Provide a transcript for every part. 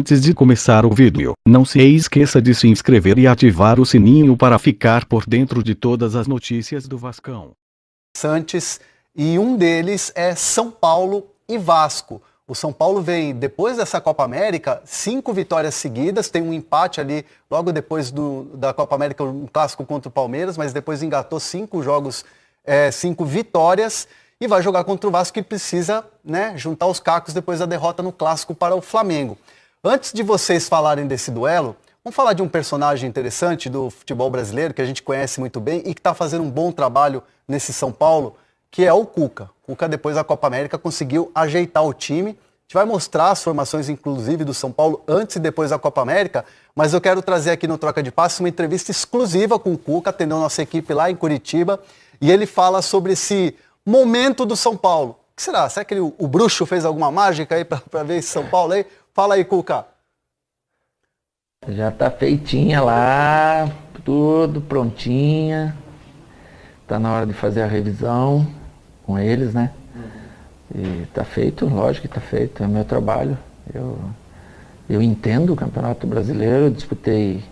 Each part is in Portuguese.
Antes de começar o vídeo, não se esqueça de se inscrever e ativar o sininho para ficar por dentro de todas as notícias do Vascão. Santos, e um deles é São Paulo e Vasco. O São Paulo vem, depois dessa Copa América, 5 vitórias seguidas, tem um empate ali logo depois da Copa América, um clássico contra o Palmeiras, mas depois engatou 5 jogos, 5 vitórias, e vai jogar contra o Vasco que precisa, né, juntar os cacos depois da derrota no clássico para o Flamengo. Antes de vocês falarem desse duelo, vamos falar de um personagem interessante do futebol brasileiro, que a gente conhece muito bem e que está fazendo um bom trabalho nesse São Paulo, que é o Cuca. O Cuca, depois da Copa América, conseguiu ajeitar o time. A gente vai mostrar as formações, inclusive, do São Paulo antes e depois da Copa América, mas eu quero trazer aqui no Troca de Passes uma entrevista exclusiva com o Cuca, atendeu nossa equipe lá em Curitiba, e ele fala sobre esse momento do São Paulo. O que será? Será que o bruxo fez alguma mágica aí para ver esse São Paulo aí? Fala aí, Cuca. Já tá feitinha lá, tudo prontinha. Tá na hora de fazer a revisão com eles, né? E tá feito, lógico que tá feito, é meu trabalho. Eu entendo o Campeonato Brasileiro, eu disputei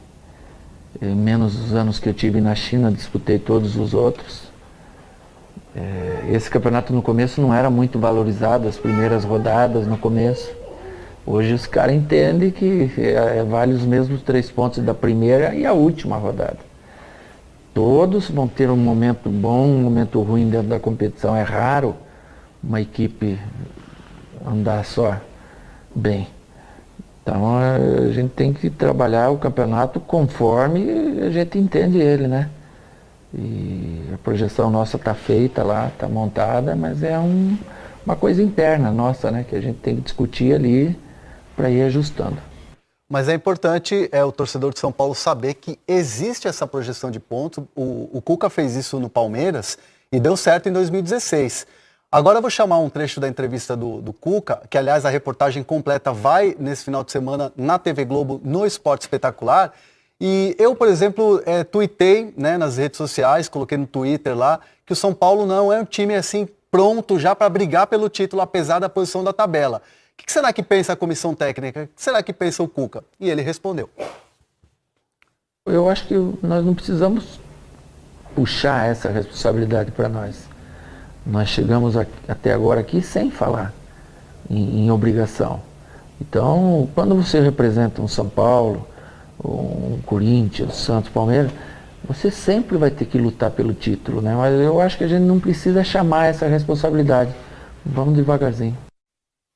menos os anos que eu tive na China, disputei todos os outros. Esse campeonato no começo não era muito valorizado, as primeiras rodadas no começo. Hoje os caras entendem que vale os mesmos 3 pontos da primeira e a última rodada. Todos vão ter um momento bom, um momento ruim dentro da competição. É raro uma equipe andar só bem. Então a gente tem que trabalhar o campeonato conforme a gente entende ele, né? E a projeção nossa está feita lá, está montada, mas é uma coisa interna nossa, né? Que a gente tem que discutir ali para ir ajustando. Mas é importante o torcedor de São Paulo saber que existe essa projeção de pontos. O Cuca fez isso no Palmeiras e deu certo em 2016. Agora eu vou chamar um trecho da entrevista do Cuca, que aliás a reportagem completa vai nesse final de semana na TV Globo, no Esporte Espetacular. E eu, por exemplo, tuitei, né, nas redes sociais, coloquei no Twitter lá, que o São Paulo não é um time assim pronto já para brigar pelo título, apesar da posição da tabela. O que será que pensa a comissão técnica? O que será que pensa o Cuca? E ele respondeu. Eu acho que nós não precisamos puxar essa responsabilidade para nós. Nós chegamos até agora aqui sem falar em obrigação. Então, quando você representa um São Paulo, um Corinthians, Santos, Palmeiras, você sempre vai ter que lutar pelo título, né? Mas eu acho que a gente não precisa chamar essa responsabilidade. Vamos devagarzinho.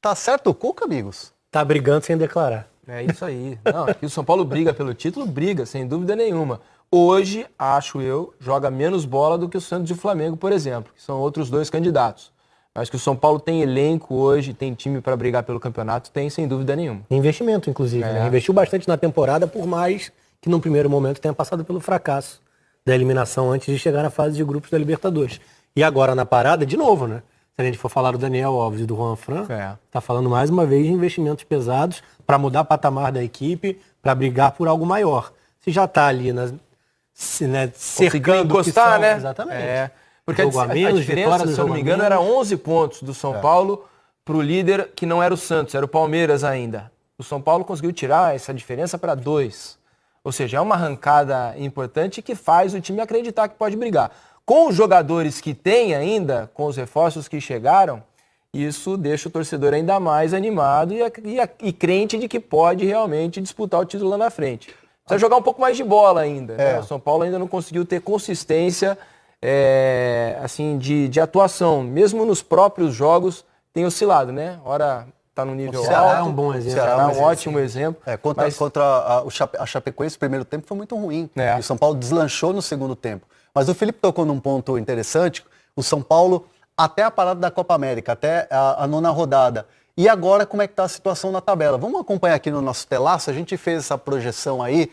Tá certo o Cuca, amigos? Tá brigando sem declarar. É isso aí. Não, aqui o São Paulo briga pelo título, briga, sem dúvida nenhuma. Hoje, acho eu, joga menos bola do que o Santos e o Flamengo, por exemplo, que são outros 2 candidatos. Acho que o São Paulo tem elenco hoje, tem time para brigar pelo campeonato, tem sem dúvida nenhuma. Investimento, inclusive, né? Investiu bastante na temporada, por mais que num primeiro momento tenha passado pelo fracasso da eliminação antes de chegar na fase de grupos da Libertadores. E agora na parada, de novo, né? Se a gente for falar do Daniel Alves e do Juan Fran, tá falando mais uma vez de investimentos pesados para mudar o patamar da equipe, para brigar por algo maior. Se já tá ali cercando encostar, né? Exatamente. Porque a diferença, se eu não me engano, era 11 pontos do São Paulo para o líder, que não era o Santos, era o Palmeiras ainda. O São Paulo conseguiu tirar essa diferença para 2. Ou seja, é uma arrancada importante que faz o time acreditar que pode brigar. Com os jogadores que tem ainda, com os reforços que chegaram, isso deixa o torcedor ainda mais animado e crente de que pode realmente disputar o título lá na frente. Precisa jogar um pouco mais de bola ainda. Né? O São Paulo ainda não conseguiu ter consistência assim, de atuação. Mesmo nos próprios jogos tem oscilado, né? Ora tá no nível alto. É um bom exemplo. É um ótimo exemplo. Contra a Chapecoense, o primeiro tempo foi muito ruim. E o São Paulo deslanchou no segundo tempo. Mas o Felipe tocou num ponto interessante. O São Paulo, até a parada da Copa América, até a 9ª rodada. E agora, como é que está a situação na tabela? Vamos acompanhar aqui no nosso telaço. A gente fez essa projeção aí,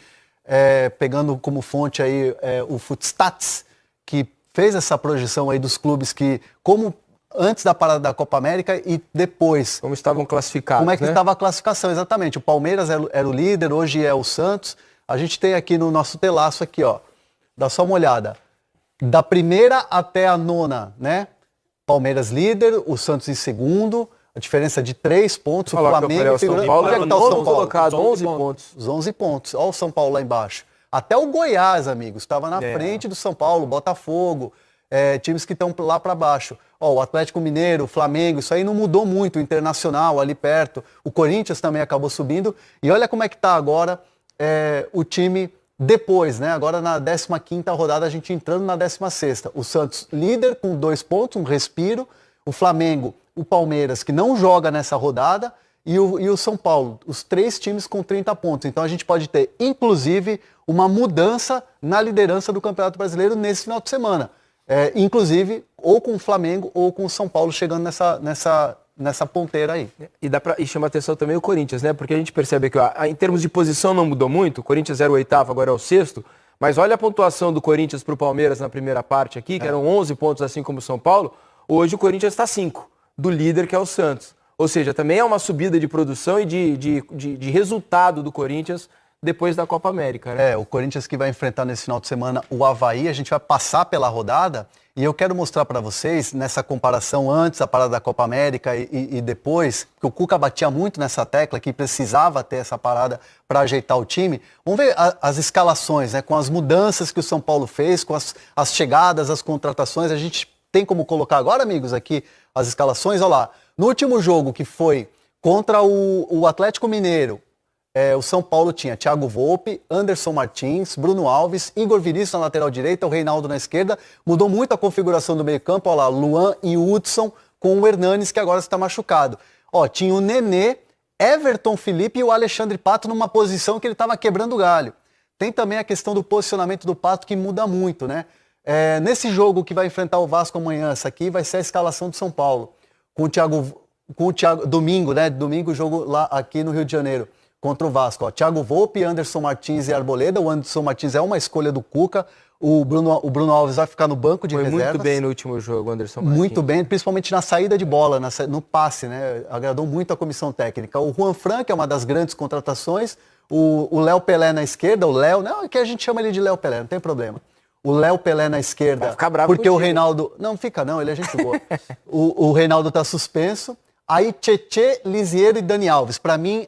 pegando como fonte aí o Footstats, que fez essa projeção aí dos clubes que, como antes da parada da Copa América e depois. Como estavam classificados, Como é que estava a classificação, exatamente. O Palmeiras era o líder, hoje é o Santos. A gente tem aqui no nosso telaço aqui, ó. Dá só uma olhada. Da primeira até a 9ª, né? Palmeiras líder, o Santos em segundo, A diferença de 3 pontos, o Flamengo Flamengo... São Paulo Onde é que tá o São Paulo? colocado, 11 pontos. Os 11 pontos. Olha o São Paulo lá embaixo. Até o Goiás, amigos, estava na frente do São Paulo, Botafogo, times que estão lá para baixo. Ó, o Atlético Mineiro, o Flamengo, isso aí não mudou muito, o Internacional ali perto. O Corinthians também acabou subindo. E olha como é que tá agora o time depois, né? Agora na 15ª rodada, a gente entrando na 16ª. O Santos líder com 2 pontos, um respiro. O Flamengo, o Palmeiras, que não joga nessa rodada. E o São Paulo, os 3 times com 30 pontos. Então a gente pode ter, inclusive, uma mudança na liderança do Campeonato Brasileiro nesse final de semana. Inclusive, ou com o Flamengo ou com o São Paulo chegando nessa ponteira aí. E chama atenção também o Corinthians, né? Porque a gente percebe que em termos de posição não mudou muito. O Corinthians era o 8º, agora é o 6º. Mas olha a pontuação do Corinthians para o Palmeiras na primeira parte aqui, que eram 11 pontos, assim como o São Paulo. Hoje o Corinthians está 5, do líder, que é o Santos. Ou seja, também é uma subida de produção e de resultado do Corinthians depois da Copa América, né? O Corinthians que vai enfrentar nesse final de semana o Avaí, a gente vai passar pela rodada e eu quero mostrar para vocês, nessa comparação antes da parada da Copa América e depois, que o Cuca batia muito nessa tecla, que precisava ter essa parada para ajeitar o time. Vamos ver as escalações, né, com as mudanças que o São Paulo fez, com as chegadas, as contratações. A gente tem como colocar agora, amigos, aqui as escalações. Olha lá, no último jogo que foi contra o Atlético Mineiro, o São Paulo tinha Thiago Volpe, Anderson Martins, Bruno Alves, Igor Vinícius na lateral direita, o Reinaldo na esquerda. Mudou muito a configuração do meio campo, olha lá, Luan e Hudson com o Hernanes, que agora está machucado. Ó, tinha o Nenê, Everton Felipe e o Alexandre Pato numa posição que ele estava quebrando o galho. Tem também a questão do posicionamento do Pato, que muda muito, né? Nesse jogo que vai enfrentar o Vasco amanhã, essa aqui vai ser a escalação do São Paulo. Com o Thiago, domingo, né? Domingo, jogo lá aqui no Rio de Janeiro, contra o Vasco. Ó, Thiago Volpe, Anderson Martins e Arboleda. O Anderson Martins é uma escolha do Cuca. O Bruno Alves vai ficar no banco de reservas. Foi muito bem no último jogo, Anderson Martins. Muito bem, principalmente na saída de bola, no passe, né? Agradou muito a comissão técnica. O Juan Fran, que é uma das grandes contratações. O Léo Pelé na esquerda. O Léo, não, que a gente chama ele de Léo Pelé, não tem problema. O Léo Pelé na esquerda. Vai ficar bravo porque contigo. O Reinaldo... Não, fica não, ele é gente boa. o Reinaldo tá suspenso. Aí Tietê, Lisieiro e Dani Alves. Para mim,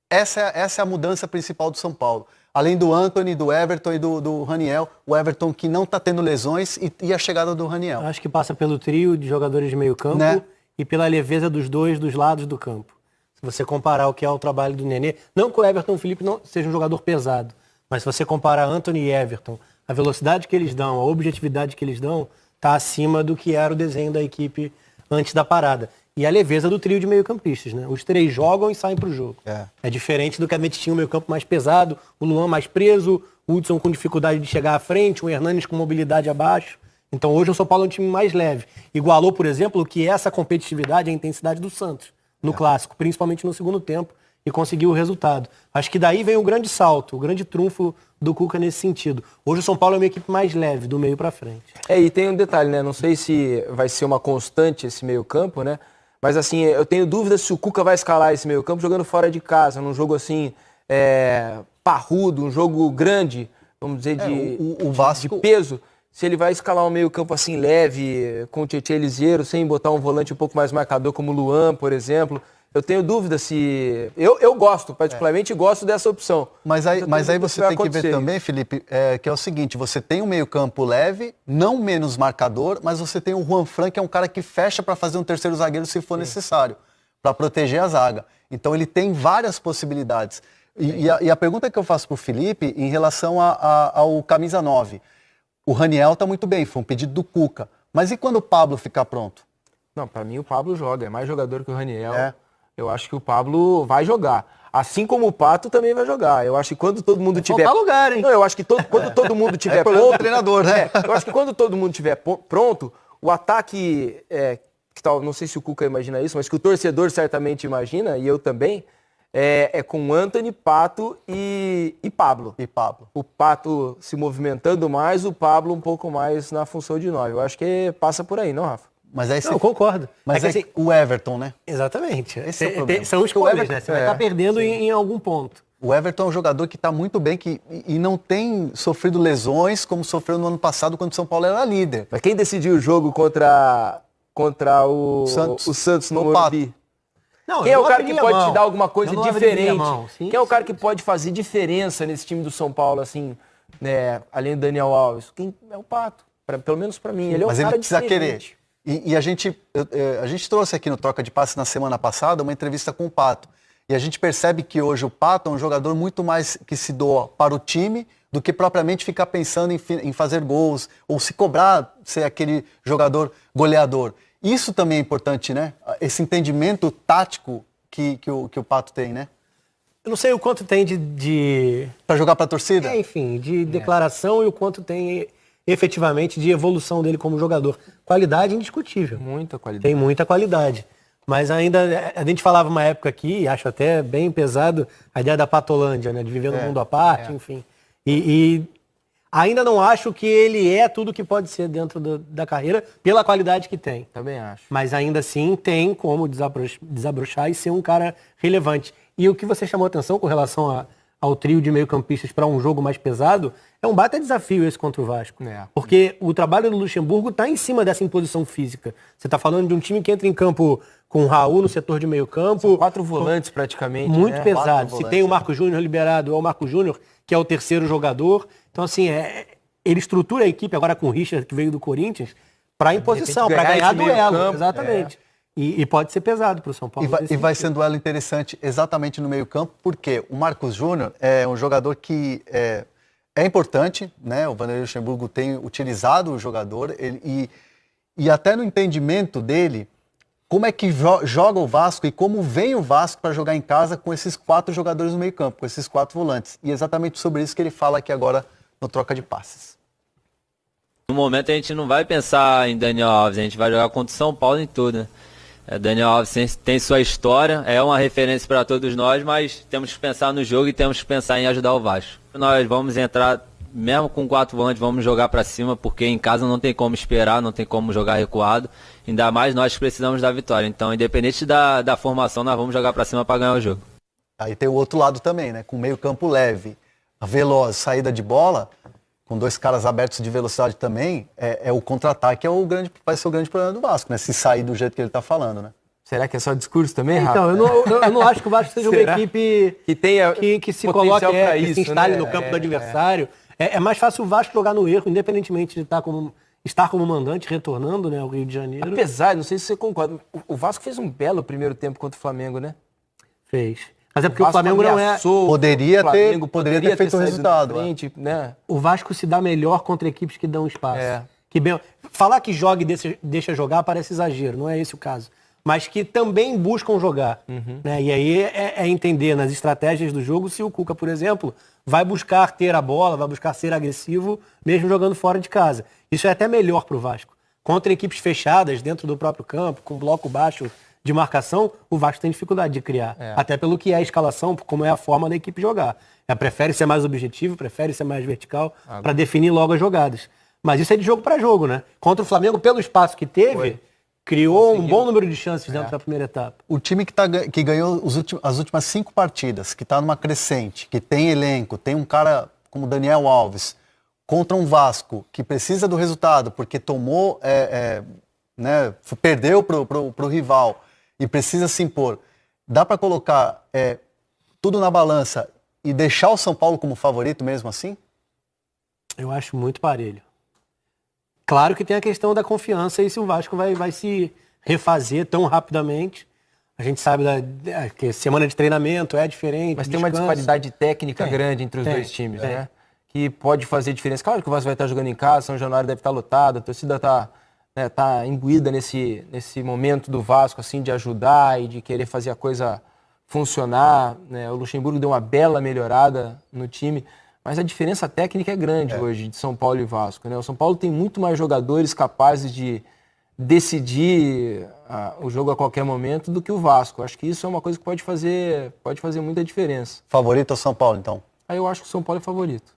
essa é a mudança principal do São Paulo. Além do Antony, do Everton e do Raniel. O Everton que não está tendo lesões e a chegada do Raniel. Acho que passa pelo trio de jogadores de meio campo, né? E pela leveza dos lados do campo. Se você comparar o que é o trabalho do Nenê, não que o Everton Felipe não seja um jogador pesado, mas se você comparar Antony e Everton, a velocidade que eles dão, a objetividade que eles dão, está acima do que era o desenho da equipe antes da parada. E a leveza do trio de meio-campistas, né? Os 3 jogam e saem para o jogo. É diferente do que a gente tinha um meio-campo mais pesado, o Luan mais preso, o Hudson com dificuldade de chegar à frente, o Hernanes com mobilidade abaixo. Então hoje o São Paulo é um time mais leve. Igualou, por exemplo, o que é essa competitividade, a intensidade do Santos no Clássico, principalmente no segundo tempo, e conseguiu o resultado. Acho que daí vem o grande salto, o grande trunfo do Cuca nesse sentido. Hoje o São Paulo é uma equipe mais leve, do meio para frente. E tem um detalhe, né? Não sei se vai ser uma constante esse meio-campo, né? Mas assim, eu tenho dúvida se o Cuca vai escalar esse meio-campo jogando fora de casa, num jogo assim, parrudo, um jogo grande, vamos dizer, o Vasco... de peso. Se ele vai escalar um meio-campo assim leve, com o Tietê Lisieiro, sem botar um volante um pouco mais marcador como o Luan, por exemplo. Eu tenho dúvida se... Eu gosto, particularmente gosto dessa opção. Mas aí você tem que ver também, Felipe, que é o seguinte, você tem um meio-campo leve, não menos marcador, mas você tem o Juan Fran, que é um cara que fecha para fazer um terceiro zagueiro se for necessário, para proteger a zaga. Então ele tem várias possibilidades. E a pergunta que eu faço para o Felipe, em relação ao camisa 9, o Raniel está muito bem, foi um pedido do Cuca. Mas e quando o Pablo ficar pronto? Não, para mim o Pablo joga, é mais jogador que o Raniel. Eu acho que o Pablo vai jogar. Assim como o Pato também vai jogar. Eu acho que quando todo mundo tiver... Falta lugar, hein? Não, eu acho que quando todo mundo tiver pronto... treinador, né? Eu acho que quando todo mundo tiver pronto, o ataque... que tal, não sei se o Cuca imagina isso, mas que o torcedor certamente imagina, e eu também, com Antony, Pato e Pablo. O Pato se movimentando mais, o Pablo um pouco mais na função de 9. Eu acho que passa por aí, não, Rafa? Mas aí eu concordo. Mas assim, o Everton, né? Exatamente. Esse é o problema. São escolhas, né? Você vai estar perdendo em algum ponto. O Everton é um jogador que está muito bem e não tem sofrido lesões como sofreu no ano passado quando o São Paulo era líder. Mas quem decidiu o jogo contra contra o Santos no Morumbi. Quem é o cara que pode te dar alguma coisa diferente? Quem é o cara que pode fazer diferença nesse time do São Paulo, assim, né, além do Daniel Alves? Quem é o Pato? Pelo menos pra mim. Ele é um Mas cara ele precisa diferente. querer. E a gente trouxe aqui no Troca de Passe na semana passada uma entrevista com o Pato. E a gente percebe que hoje o Pato é um jogador muito mais que se doa para o time do que propriamente ficar pensando em fazer gols ou se cobrar ser aquele jogador goleador. Isso também é importante, né? Esse entendimento tático que o Pato tem, né? Eu não sei o quanto tem de... Para jogar para a torcida? Enfim, de declaração e o quanto tem efetivamente de evolução dele como jogador. Qualidade indiscutível. Muita qualidade. Tem muita qualidade. Mas ainda, a gente falava uma época aqui, acho até bem pesado, a ideia da Patolândia, né? De viver no mundo à parte, enfim. E ainda não acho que ele é tudo que pode ser dentro da carreira, pela qualidade que tem. Também acho. Mas ainda assim tem como desabrochar e ser um cara relevante. E o que você chamou a atenção com relação ao trio de meio-campistas para um jogo mais pesado, é um baita desafio esse contra o Vasco. Porque o trabalho do Luxemburgo está em cima dessa imposição física. Você está falando de um time que entra em campo com o Raul no setor de meio-campo. São 4 volantes praticamente. Muito né? pesado. Se tem o Marco Júnior liberado, é o Marco Júnior, que é o terceiro jogador. Então, assim, ele estrutura a equipe agora com o Richard, que veio do Corinthians, para imposição, para ganhar duelo. Exatamente. E pode ser pesado para o São Paulo. E vai ser um duelo interessante exatamente no meio-campo, porque o Marcos Júnior é um jogador que é importante, né? O Vanderlei Luxemburgo tem utilizado o jogador, e até no entendimento dele, como é que joga o Vasco e como vem o Vasco para jogar em casa com esses 4 jogadores no meio-campo, com esses 4 volantes. E é exatamente sobre isso que ele fala aqui agora no Troca de Passes. No momento a gente não vai pensar em Daniel Alves, a gente vai jogar contra o São Paulo em tudo, né? Daniel Alves tem sua história, é uma referência para todos nós, mas temos que pensar no jogo e temos que pensar em ajudar o Vasco. Nós vamos entrar, mesmo com 4 volantes, vamos jogar para cima, porque em casa não tem como esperar, não tem como jogar recuado, ainda mais nós precisamos da vitória. Então, independente da formação, nós vamos jogar para cima para ganhar o jogo. Aí tem o outro lado também, né? Com meio campo leve, veloz, saída de bola, com 2 caras abertos de velocidade também, o contra-ataque vai ser o grande problema do Vasco, né? Se sair do jeito que ele está falando, né? Será que é só discurso também, Rafa? Então, eu não acho que o Vasco seja uma equipe que se coloque, que se instale no campo do adversário. É mais fácil o Vasco jogar no erro, independentemente de estar como mandante, retornando, né, ao Rio de Janeiro. Apesar, não sei se você concorda, o Vasco fez um belo primeiro tempo contra o Flamengo, né? Fez. Mas é porque o Flamengo não é... Poderia ter feito o resultado. Frente, né? O Vasco se dá melhor contra equipes que dão espaço. Falar que joga e deixa jogar parece exagero, não é esse o caso. Mas que também buscam jogar. Né? E aí é entender nas estratégias do jogo se o Cuca, por exemplo, vai buscar ter a bola, vai buscar ser agressivo, mesmo jogando fora de casa. Isso é até melhor para o Vasco. Contra equipes fechadas, dentro do próprio campo, com bloco baixo de marcação, o Vasco tem dificuldade de criar. Até pelo que é a escalação, como é a forma da equipe jogar. Prefere ser mais objetivo, prefere ser mais vertical, para definir logo as jogadas. Mas isso é de jogo para jogo, né? Contra o Flamengo, pelo espaço que teve, criou um bom número de chances dentro da primeira etapa. O time que ganhou as últimas 5 partidas, que está numa crescente, que tem elenco, tem um cara como Daniel Alves, contra um Vasco que precisa do resultado, porque tomou, né, perdeu pro rival e precisa se impor. Dá para colocar tudo na balança e deixar o São Paulo como favorito mesmo assim? Eu acho muito parelho. Claro que tem a questão da confiança e se o Vasco vai se refazer tão rapidamente. A gente sabe que semana de treinamento é diferente. Mas tem uma disparidade técnica grande entre os dois times, né? Que pode fazer diferença. Claro que o Vasco vai estar jogando em casa, São Januário deve estar lotado, a torcida tá imbuída nesse momento do Vasco, assim, de ajudar e de querer fazer a coisa funcionar, né? O Luxemburgo deu uma bela melhorada no time, mas a diferença técnica é grande hoje de São Paulo e Vasco, né? O São Paulo tem muito mais jogadores capazes de decidir o jogo a qualquer momento do que o Vasco. Acho que isso é uma coisa que pode fazer muita diferença. Favorito é o São Paulo, então? Aí eu acho que o São Paulo é favorito.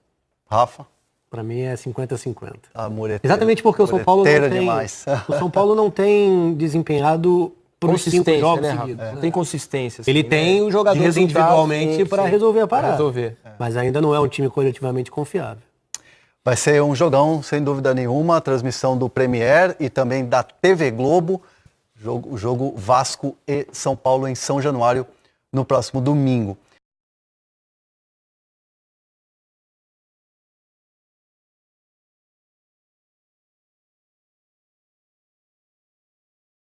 Rafa? Para mim é 50-50. Exatamente porque o São Paulo não tem... O São Paulo não tem desempenhado por uns 5 jogos seguidos. Não tem consistência. Assim, ele tem os jogadores individualmente para resolver a parada. Resolver. Mas ainda não é um time coletivamente confiável. Vai ser um jogão, sem dúvida nenhuma, transmissão do Premier e também da TV Globo. O jogo Vasco e São Paulo em São Januário no próximo domingo.